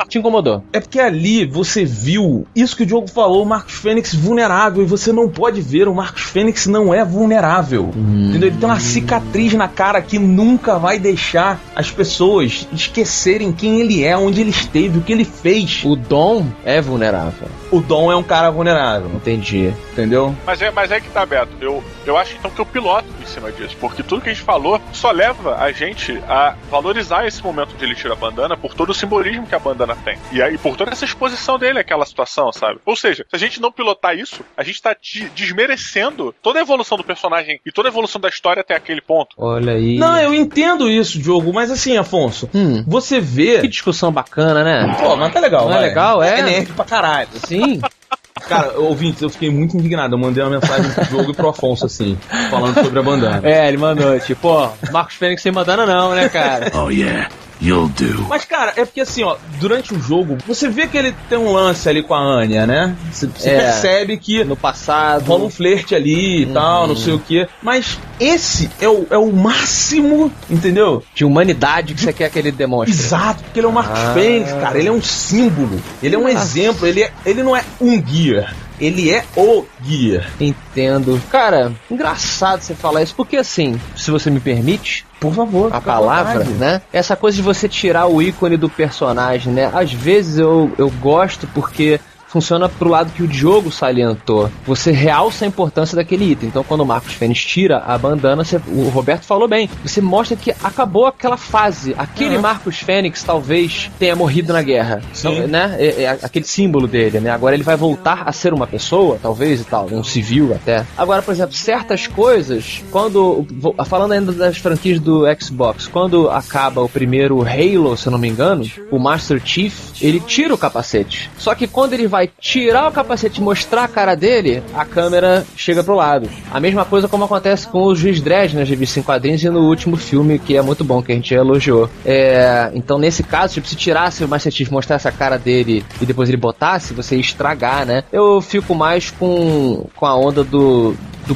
Te incomodou? É porque ali você viu isso que o Diogo falou, o Marcus Fênix vulnerável, e você não pode ver, o Marcus Fênix não é vulnerável. Entendeu? Ele tem uma cicatriz na cara que nunca vai deixar as pessoas esquecerem quem ele é, onde ele esteve, o que ele fez. O Dom é vulnerável. O Dom é um cara vulnerável. Entendi. Entendeu? Mas é que tá, Beto. Eu acho então que eu piloto em cima disso, porque tudo que a gente falou só leva a gente a valorizar esse momento onde ele tira a bandana por todo o simbolismo que a bandana tem. E aí, por toda essa exposição dele àquela situação, sabe? Ou seja, se a gente não pilotar isso, a gente tá desmerecendo toda a evolução do personagem e toda a evolução da história até aquele ponto. Olha aí. Não, eu entendo isso, Diogo, mas assim, Afonso, você vê... Que discussão bacana, né? Pô, mas tá legal, não é legal, é nerd pra caralho. Sim. Cara, ouvintes, eu fiquei muito indignado. Eu mandei uma mensagem pro Diogo e pro Afonso, assim, falando sobre a bandana. Ele mandou, tipo, Marcus Fênix sem bandana não, né, cara? Oh, yeah. You'll do. Mas, cara, é porque assim, ó, durante o jogo, você vê que ele tem um lance ali com a Anya, né? Você percebe que no passado rola um flerte ali e tal, não sei o quê. Mas esse é o máximo, entendeu? De humanidade que você quer que ele demonstre. Exato, porque ele é o Marcus Fênix, cara. Ele é um símbolo, ele é um exemplo, ele não é um Gear. Ele é o Gear. Entendo. Cara, engraçado você falar isso, porque assim, se você me permite, por favor, a palavra, né? Essa coisa de você tirar o ícone do personagem, né? Às vezes eu gosto porque funciona pro lado que o Diogo salientou. Você realça a importância daquele item. Então, quando o Marcus Fênix tira a bandana, o Roberto falou bem, você mostra que acabou aquela fase. Aquele Marcus Fênix talvez tenha morrido na guerra. Então, né? É aquele símbolo dele, né? Agora ele vai voltar a ser uma pessoa, talvez, e tal, um civil até. Agora, por exemplo, certas coisas, falando ainda das franquias do Xbox, quando acaba o primeiro Halo, se eu não me engano, o Master Chief, ele tira o capacete. Só que quando ele vai tirar o capacete e mostrar a cara dele, a câmera chega pro lado. A mesma coisa como acontece com o Juiz Dredd nas revistas em quadrinhos e no último filme, que é muito bom, que a gente elogiou. Então, nesse caso, tipo, se tirasse o Master Chief, mostrasse a cara dele e depois ele botasse, você ia estragar, né? Eu fico mais com a onda do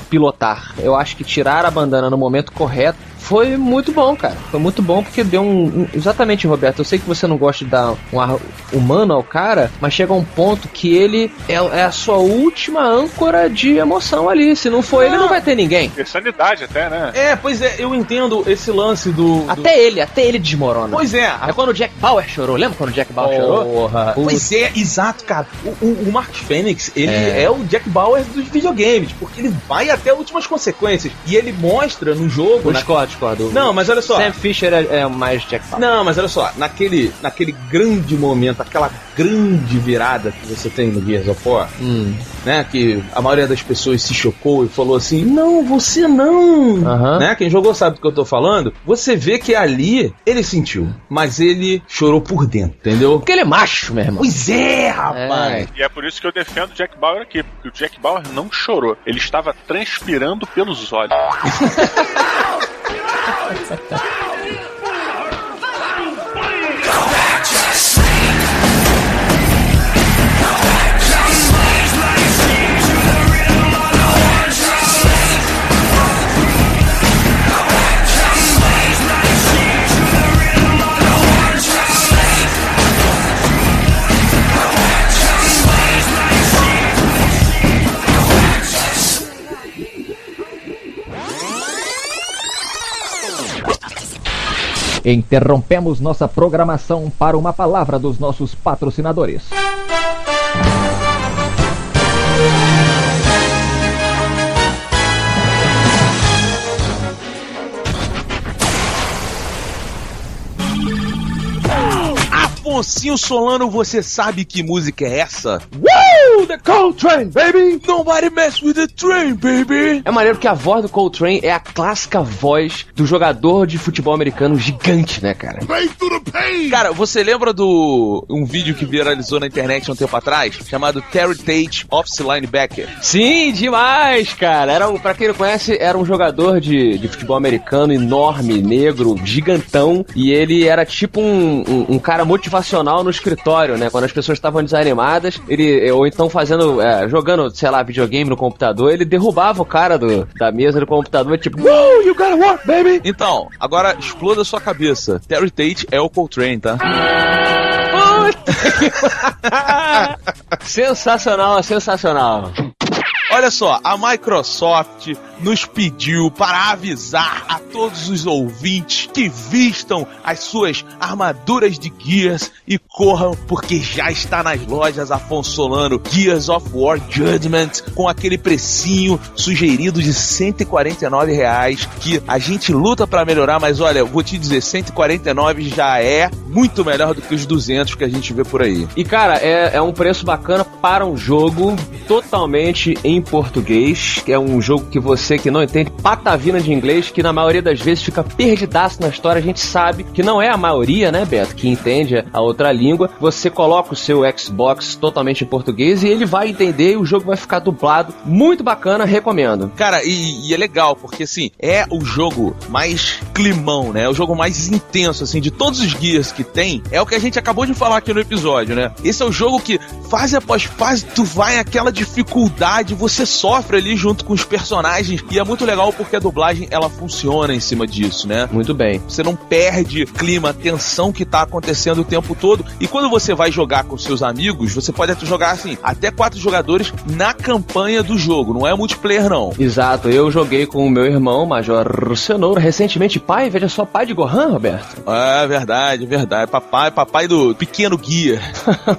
pilotar. Eu acho que tirar a bandana no momento correto foi muito bom, cara. Foi muito bom porque deu exatamente, Roberto, eu sei que você não gosta de dar um ar humano ao cara, mas chega a um ponto que ele é a sua última âncora de emoção ali. Se não for ele, não vai ter ninguém. E sanidade até, né? Pois é, eu entendo esse lance Até ele desmorona. Pois é. É quando o Jack Bauer chorou. Lembra quando o Jack Bauer chorou? Pois é, exato, cara. O Marcus Fênix, ele é o Jack Bauer dos videogames, porque ele vai até últimas consequências. E ele mostra no jogo... Discordo. Não, mas olha só. Sam Fisher é mais Jack Bauer. Não, mas olha só. Naquele grande momento, aquela grande virada que você tem no Gears of War, né? Que a maioria das pessoas se chocou e falou assim, não, você não. Né? Quem jogou sabe do que eu tô falando. Você vê que ali ele sentiu, mas ele chorou por dentro, entendeu? Porque ele é macho, meu irmão. Pois é, rapaz. E é por isso que eu defendo o Jack Bauer aqui, porque o Jack Bauer não chorou. Ele estava transpirando pelos olhos. Interrompemos nossa programação para uma palavra dos nossos patrocinadores. Afonsinho Solano, você sabe que música é essa? Woo! The Coltrane, baby! Nobody mess with the train, baby! É maneiro que a voz do Coltrane é a clássica voz do jogador de futebol americano gigante, né, cara? Cara, você lembra um vídeo que viralizou na internet há um tempo atrás, chamado Terry Tate Office Linebacker? Sim, demais, cara. Pra quem não conhece, era um jogador de futebol americano enorme, negro, gigantão, e ele era tipo um cara motivacional no escritório, né? Quando as pessoas estavam desanimadas, ou então jogando, sei lá, videogame no computador, ele derrubava o cara da mesa do computador, tipo, "Woo, you gotta work, baby!" Então, agora exploda a sua cabeça. Terry Tate é o Coltrane, tá? Sensacional, sensacional. Olha só, a Microsoft nos pediu para avisar a todos os ouvintes que vistam as suas armaduras de Gears e corram, porque já está nas lojas, Afonso Solano, Gears of War Judgment, com aquele precinho sugerido de R$149, que a gente luta para melhorar, mas olha, eu vou te dizer, 149 já é muito melhor do que os 200 que a gente vê por aí. E cara, é um preço bacana para um jogo totalmente em português, que é um jogo que você que não entende patavina de inglês, que na maioria das vezes fica perdidaço na história. A gente sabe que não é a maioria, né, Beto, que entende a outra língua. Você coloca o seu Xbox totalmente em português e ele vai entender e o jogo vai ficar dublado. Muito bacana, recomendo. Cara, e é legal, porque assim, é o jogo mais climão, né? É o jogo mais intenso, assim, de todos os Gears que tem. É o que a gente acabou de falar aqui no episódio, né? Esse é o jogo que fase após fase tu vai aquela dificuldade, você sofre ali junto com os personagens, e é muito legal porque a dublagem ela funciona em cima disso, né? Muito bem. Você não perde clima, tensão que tá acontecendo o tempo todo, e quando você vai jogar com seus amigos, você pode jogar assim, até 4 jogadores na campanha do jogo, não é multiplayer não. Exato, eu joguei com o meu irmão, Major Cenoura, recentemente pai, veja só, pai de Gohan, Roberto. É verdade, papai do Pequeno Gear.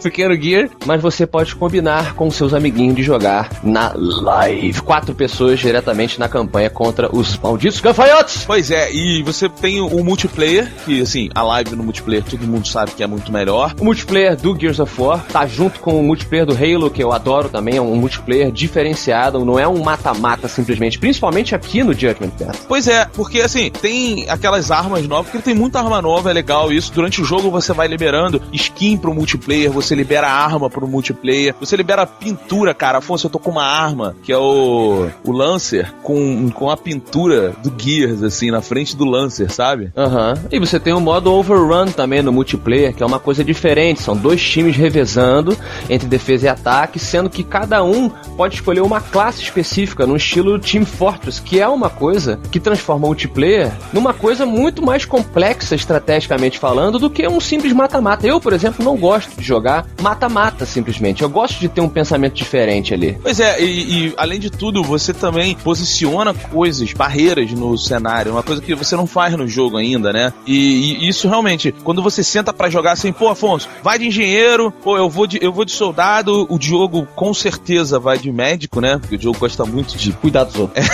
Pequeno Gear, mas você pode combinar com seus amiguinhos de jogar na live. 4 pessoas diretamente na campanha contra os malditos gafanhotos. Pois é, e você tem o multiplayer, que assim, a live no multiplayer todo mundo sabe que é muito melhor. O multiplayer do Gears of War tá junto com o multiplayer do Halo, que eu adoro também, é um multiplayer diferenciado, não é um mata-mata simplesmente, principalmente aqui no Judgment Path. Pois é, porque assim, tem aquelas armas novas, porque tem muita arma nova, é legal isso. Durante o jogo você vai liberando skin pro multiplayer, você libera arma pro multiplayer, você libera pintura, cara. Afonso, eu tô com uma arma, que é o Lancer, com a pintura do Gears, assim, na frente do Lancer, sabe? Aham. E você tem o modo Overrun também no multiplayer, que é uma coisa diferente. São 2 times revezando entre defesa e ataque, sendo que cada um pode escolher uma classe específica no estilo Team Fortress, que é uma coisa que transforma o multiplayer numa coisa muito mais complexa estrategicamente falando do que um simples mata-mata. Eu, por exemplo, não gosto de jogar mata-mata simplesmente. Eu gosto de ter um pensamento diferente ali. Pois é, e além de tudo, você também posiciona coisas, barreiras no cenário, uma coisa que você não faz no jogo ainda, né? E isso realmente, quando você senta pra jogar assim, pô, Afonso, vai de engenheiro, pô, eu vou de soldado, o Diogo com certeza vai de médico, né? Porque o Diogo gosta muito de cuidar dos outros.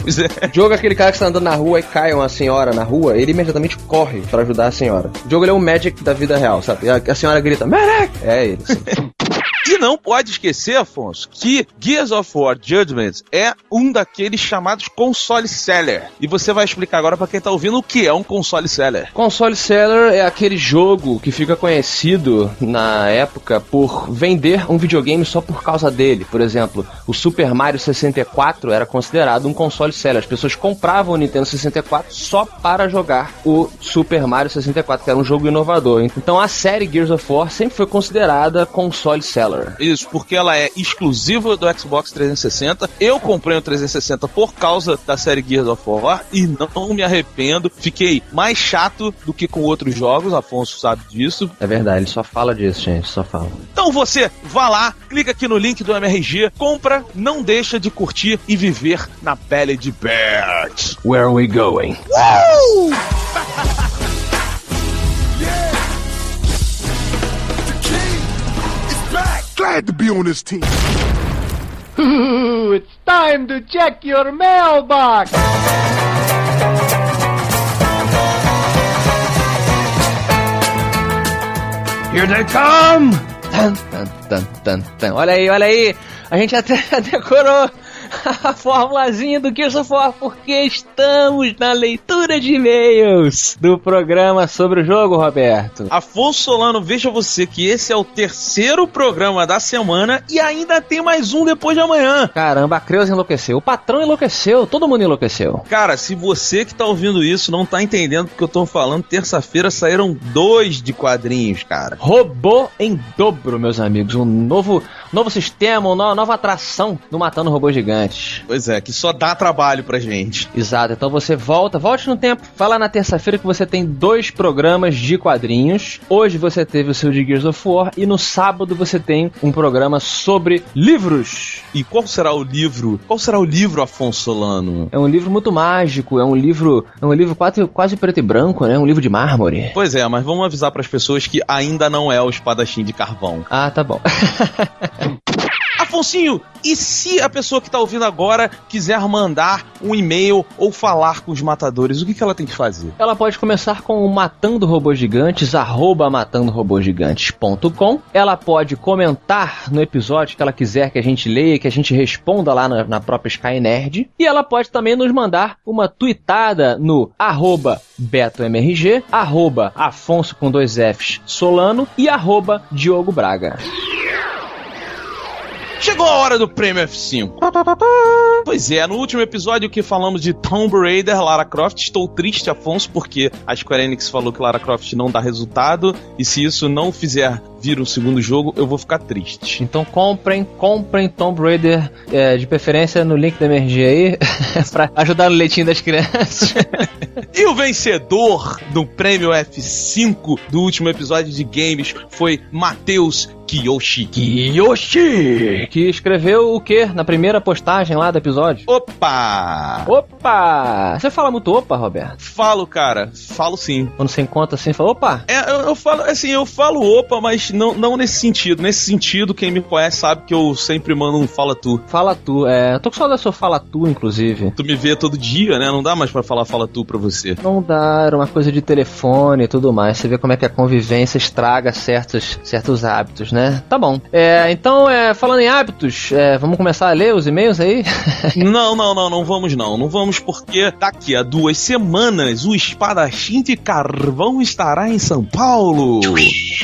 Pois é. O Diogo é aquele cara que está andando na rua e cai uma senhora na rua, ele imediatamente corre pra ajudar a senhora. O Diogo ele é um Magic da vida real, sabe? A senhora grita, Medic! É ele, assim. E não pode esquecer, Afonso, que Gears of War Judgment é um daqueles chamados console seller. E você vai explicar agora pra quem tá ouvindo o que é um console seller. Console seller é aquele jogo que fica conhecido na época por vender um videogame só por causa dele. Por exemplo, o Super Mario 64 era considerado um console seller. As pessoas compravam o Nintendo 64 só para jogar o Super Mario 64, que era um jogo inovador. Então a série Gears of War sempre foi considerada console seller. Isso, porque ela é exclusiva do Xbox 360. Eu comprei o 360 por causa da série Gears of War e não me arrependo. Fiquei mais chato do que com outros jogos, Afonso sabe disso. É verdade, ele só fala disso, gente, só fala. Então você vá lá, clica aqui no link do MRG, compra, não deixa de curtir e viver na pele de Bert. Where are we going? had to be on this team. It's time to check your mailbox. Here they come! Tan, tan, tan, tan, tan. Olha aí. A gente até decorou a formulazinha do Gears of War, porque estamos na leitura de e-mails do programa sobre o jogo, Roberto. Afonso Solano, veja você que esse é o terceiro programa da semana e ainda tem mais um depois de amanhã. Caramba, a Creuza enlouqueceu, o patrão enlouqueceu, todo mundo enlouqueceu. Cara, se você que tá ouvindo isso não tá entendendo porque eu tô falando, terça-feira saíram 2 de quadrinhos, cara. Robô em dobro, meus amigos, um novo sistema, uma nova atração do Matando Robô Gigante. Pois é, que só dá trabalho pra gente. Exato, então você volte no tempo, vai lá na terça-feira que você tem 2 programas de quadrinhos. Hoje você teve o seu de Gears of War e no sábado você tem um programa sobre livros. E qual será o livro? Qual será o livro, Afonso Solano? É um livro muito mágico, é um livro quase preto e branco, né? Um livro de mármore. Pois é, mas vamos avisar pras pessoas que ainda não é o espadachim de carvão. Ah, tá bom. Afonsinho, e se a pessoa que tá ouvindo agora quiser mandar um e-mail ou falar com os matadores, o que ela tem que fazer? Ela pode começar com o matandorobogigantes, @matandorobogigantes.com. Ela pode comentar no episódio que ela quiser que a gente leia, que a gente responda lá na própria Sky Nerd. E ela pode também nos mandar uma tweetada no @BetoMRG, @Afonso com 2 Fs Solano e @Diogo Braga. Chegou a hora do Prêmio F5. Pois é, no último episódio que falamos de Tomb Raider, Lara Croft, estou triste, Afonso, porque a Square Enix falou que Lara Croft não dá resultado, e se isso não fizer vir um segundo jogo, eu vou ficar triste. Então comprem Tomb Raider, de preferência no link da MRG aí, pra ajudar no leitinho das crianças. E o vencedor do Prêmio F5 do último episódio de games foi Matheus Kiyoshi, que escreveu o quê na primeira postagem lá do episódio? Opa! Você fala muito opa, Roberto? Falo, cara. Falo sim. Quando você encontra assim, fala opa? Eu falo, assim, eu falo opa, mas não nesse sentido. Nesse sentido, quem me conhece sabe que eu sempre mando um fala tu. Fala tu, eu tô com saudade do seu fala tu, inclusive. Tu me vê todo dia, né? Não dá mais pra falar fala tu pra você. Não dá, era uma coisa de telefone e tudo mais. Você vê como é que a convivência estraga certos hábitos, né? Tá bom. Então, falando em hábitos, vamos começar a ler os e-mails aí? Não vamos não. Não vamos porque daqui a 2 semanas o espadachim de carvão estará em São Paulo.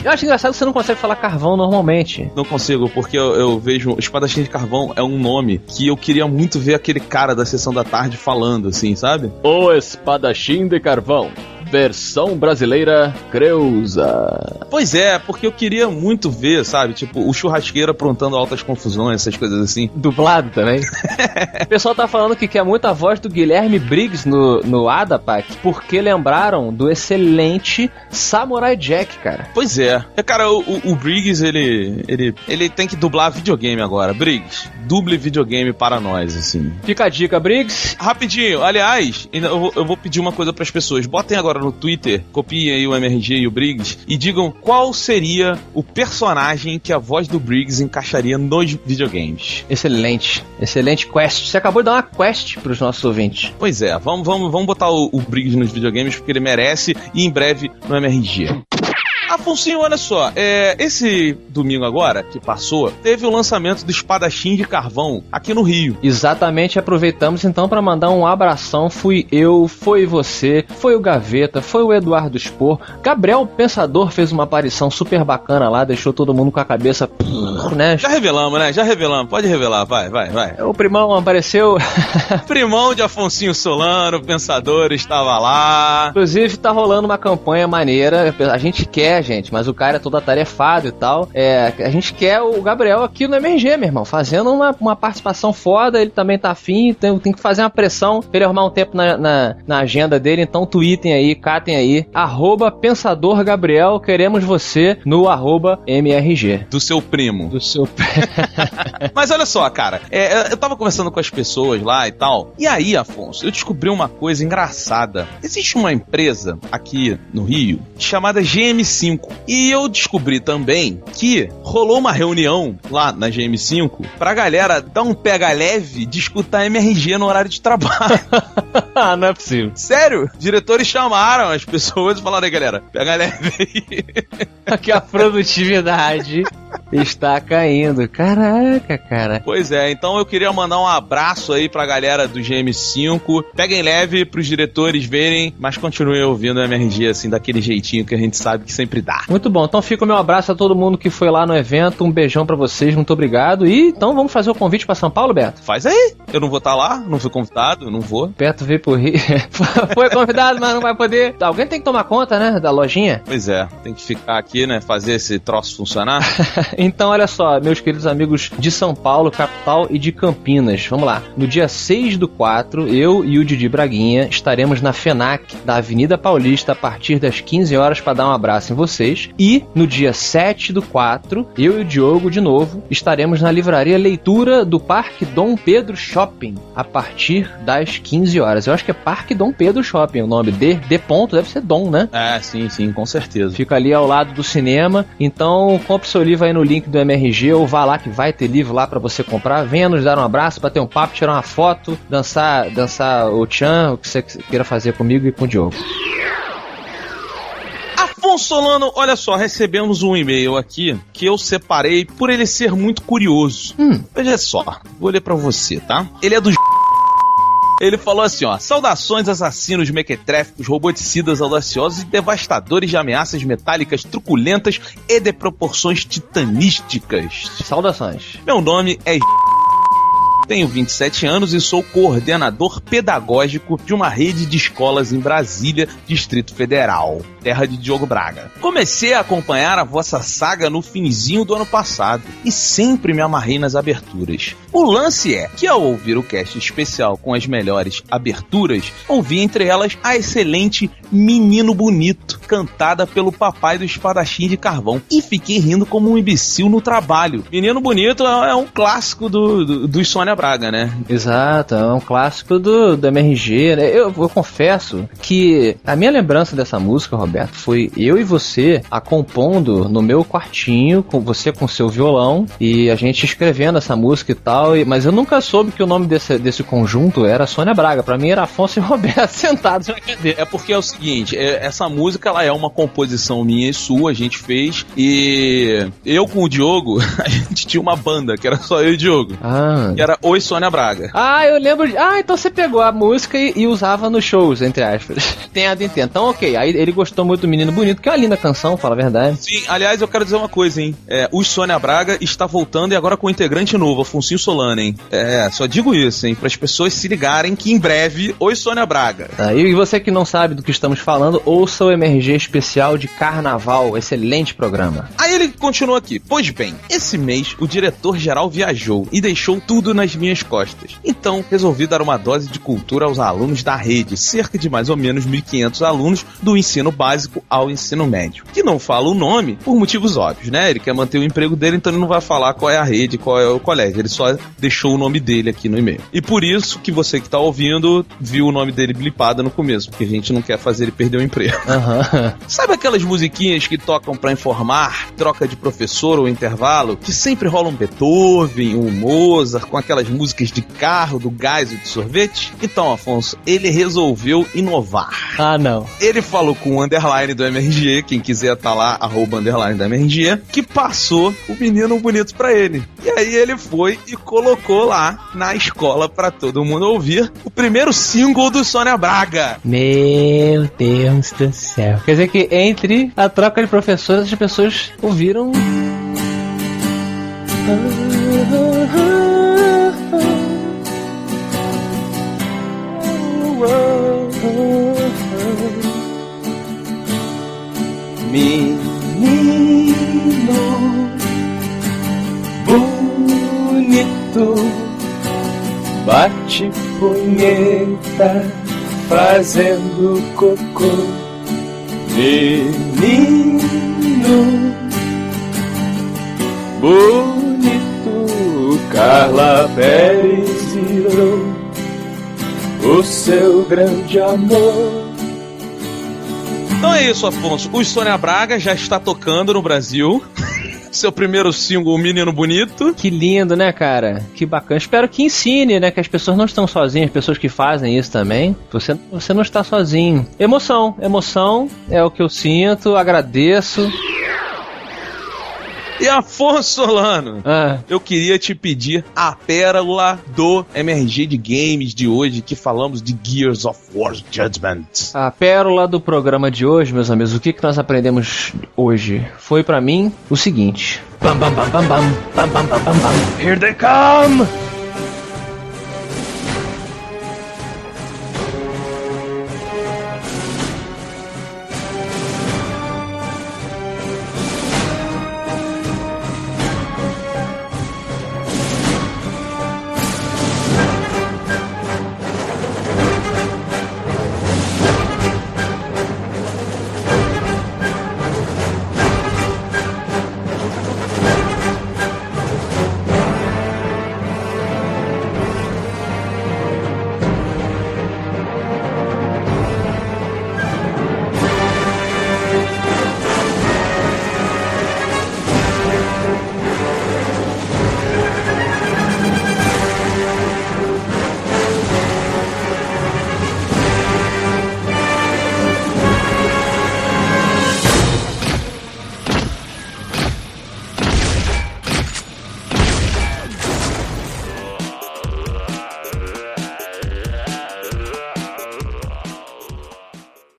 Eu acho engraçado que você não consegue falar carvão normalmente. Não consigo, porque eu vejo o espadachim de carvão é um nome que eu queria muito ver aquele cara da Sessão da Tarde falando, assim, sabe? O espadachim de carvão. Versão brasileira Creuza. Pois é, porque eu queria muito ver, sabe? Tipo, o churrasqueiro aprontando altas confusões, essas coisas assim. Dublado também. O pessoal tá falando que quer muito a voz do Guilherme Briggs no Adapak, porque lembraram do excelente Samurai Jack, cara. Pois é. Cara, o Briggs, ele tem que dublar videogame agora. Briggs, duble videogame para nós, assim. Fica a dica, Briggs. Rapidinho, aliás, eu vou pedir uma coisa pras pessoas. Botem agora no Twitter, copiem aí o MRG e o Briggs e digam qual seria o personagem que a voz do Briggs encaixaria nos videogames. Excelente quest. Você acabou de dar uma quest pros nossos ouvintes. Pois é, vamos botar o Briggs nos videogames porque ele merece e em breve no MRG. Afonsinho, olha só, esse domingo agora, que passou, teve o lançamento do Espadachim de Carvão aqui no Rio. Exatamente, aproveitamos então para mandar um abração. Fui eu, foi você, foi o Gaveta, foi o Eduardo Spor. Gabriel Pensador fez uma aparição super bacana lá, deixou todo mundo com a cabeça, né? Já revelamos, né? Pode revelar, vai. O Primão apareceu. Primão de Afonsinho Solano, Pensador, estava lá. Inclusive tá rolando uma campanha maneira, a gente quer, gente, mas o cara é todo atarefado e tal. A gente quer o Gabriel aqui no MRG, meu irmão, fazendo uma participação foda. Ele também tá afim, tem que fazer uma pressão pra ele arrumar um tempo na agenda dele. Então tweetem aí, catem aí, @PensadorGabriel, queremos você no @MRG. Do seu primo. Do seu Mas olha só, cara, eu tava conversando com as pessoas lá e tal, e aí, Afonso, eu descobri uma coisa engraçada. Existe uma empresa aqui no Rio chamada GM5. GM5. E eu descobri também que rolou uma reunião lá na GM5 pra galera dar um pega leve de escutar MRG no horário de trabalho. Não é possível. Sério? Diretores chamaram as pessoas e falaram aí, galera, pega leve aí. Que a produtividade está caindo. Caraca, cara. Pois é, então eu queria mandar um abraço aí pra galera do GM5. Peguem leve pros diretores verem, mas continuem ouvindo o MRG assim, daquele jeitinho que a gente sabe que sempre dá. Muito bom, então fica o meu abraço a todo mundo que foi lá no evento. Um beijão pra vocês, muito obrigado. E então vamos fazer o convite pra São Paulo, Beto? Faz aí. Eu não vou estar lá, não fui convidado, não vou. Beto veio pro Rio. Foi convidado, mas não vai poder. Alguém tem que tomar conta, né, da lojinha? Pois é, tem que ficar aqui, né, fazer esse troço funcionar. Então, olha só, meus queridos amigos de São Paulo, capital, e de Campinas. Vamos lá. No dia 6/4, eu e o Didi Braguinha estaremos na FENAC da Avenida Paulista a partir das 15 horas para dar um abraço em vocês. E no dia 7/4, eu e o Diogo, de novo, estaremos na Livraria Leitura do Parque Dom Pedro Shopping a partir das 15 horas. Eu acho que é Parque Dom Pedro Shopping o nome. D ponto, deve ser Dom, né? É, sim, com certeza. Fica ali ao lado do cinema. Então, compre seu livro aí no link do MRG ou vá lá que vai ter livro lá pra você comprar. Venha nos dar um abraço, bater um papo, tirar uma foto, dançar o tchan, o que você queira fazer comigo e com o Diogo. Afonso Solano, olha só, recebemos um e-mail aqui que eu separei por ele ser muito curioso. Veja só, vou ler pra você, tá? Ele é do... Ele falou assim, ó: saudações assassinos mequetréficos, roboticidas audaciosos e devastadores de ameaças metálicas truculentas e de proporções titanísticas. Saudações. Meu nome é... Tenho 27 anos e sou coordenador pedagógico de uma rede de escolas em Brasília, Distrito Federal, terra de Diogo Braga. Comecei a acompanhar a vossa saga no finzinho do ano passado e sempre me amarrei nas aberturas. O lance é que ao ouvir o cast especial com as melhores aberturas, ouvi entre elas a excelente Menino Bonito, cantada pelo papai do espadachim de carvão, e fiquei rindo como um imbecil no trabalho. Menino Bonito é um clássico do Sônia Braga, né? Exato, é um clássico do MRG, né? Eu confesso que a minha lembrança dessa música, Roberto, foi eu e você a compondo no meu quartinho, com você com seu violão, e a gente escrevendo essa música e tal, mas eu nunca soube que o nome desse conjunto era Sônia Braga. Pra mim era Afonso e Roberto sentados na cadeira. É porque é o seguinte, essa música ela é uma composição minha e sua, a gente fez, e eu com o Diogo, a gente tinha uma banda que era só eu e o Diogo. Que era Oi Sônia Braga. Eu lembro de... então você pegou a música e usava nos shows, entre aspas. Entendo. Então, ok. Aí ele gostou muito do Menino Bonito, que é uma linda canção, fala a verdade. Sim, aliás, eu quero dizer uma coisa, hein. O Sônia Braga está voltando e agora com um integrante novo, Afonso Solano, hein. Só digo isso, hein, para as pessoas se ligarem que em breve, Oi Sônia Braga. E você que não sabe do que estamos falando, ouça o MRG especial de Carnaval, excelente programa. Aí ele continua aqui: pois bem, esse mês o diretor-geral viajou e deixou tudo nas minhas costas. Então, resolvi dar uma dose de cultura aos alunos da rede, cerca de mais ou menos 1.500 alunos do ensino básico ao ensino médio. Que não fala o nome por motivos óbvios, né? Ele quer manter o emprego dele, então ele não vai falar qual é a rede, qual é o colégio. Ele só deixou o nome dele aqui no e-mail. E por isso que você que tá ouvindo viu o nome dele blipado no começo, porque a gente não quer fazer ele perder o emprego. Sabe aquelas musiquinhas que tocam pra informar, troca de professor ou intervalo, que sempre rola um Beethoven, um Mozart, com aquelas músicas de carro, do gás e do sorvete? Então, Afonso, ele resolveu inovar. Não. Ele falou com o underline do MRG, quem quiser tá lá, @underline do MRG, que passou o Menino Bonito pra ele. E aí ele foi e colocou lá na escola pra todo mundo ouvir o primeiro single do Sônia Braga. Meu Deus do céu. Quer dizer que entre a troca de professores, as pessoas ouviram... Menino bonito, bate punheta fazendo cocô. Menino bonito, Carla Pérez virou o seu grande amor. Então é isso, Afonso. O Sônia Braga já está tocando no Brasil. Seu primeiro single, O Menino Bonito. Que lindo, né, cara? Que bacana. Espero que ensine, né? Que as pessoas não estão sozinhas, as pessoas que fazem isso também. Você não está sozinho. Emoção é o que eu sinto, agradeço. E Afonso Solano, eu queria te pedir a pérola do MRG de Games de hoje, que falamos de Gears of War Judgment. A pérola do programa de hoje, meus amigos, o que nós aprendemos hoje? Foi pra mim o seguinte. Bam, bam, bam, bam, bam, bam, bam, bam, bam. Here they come!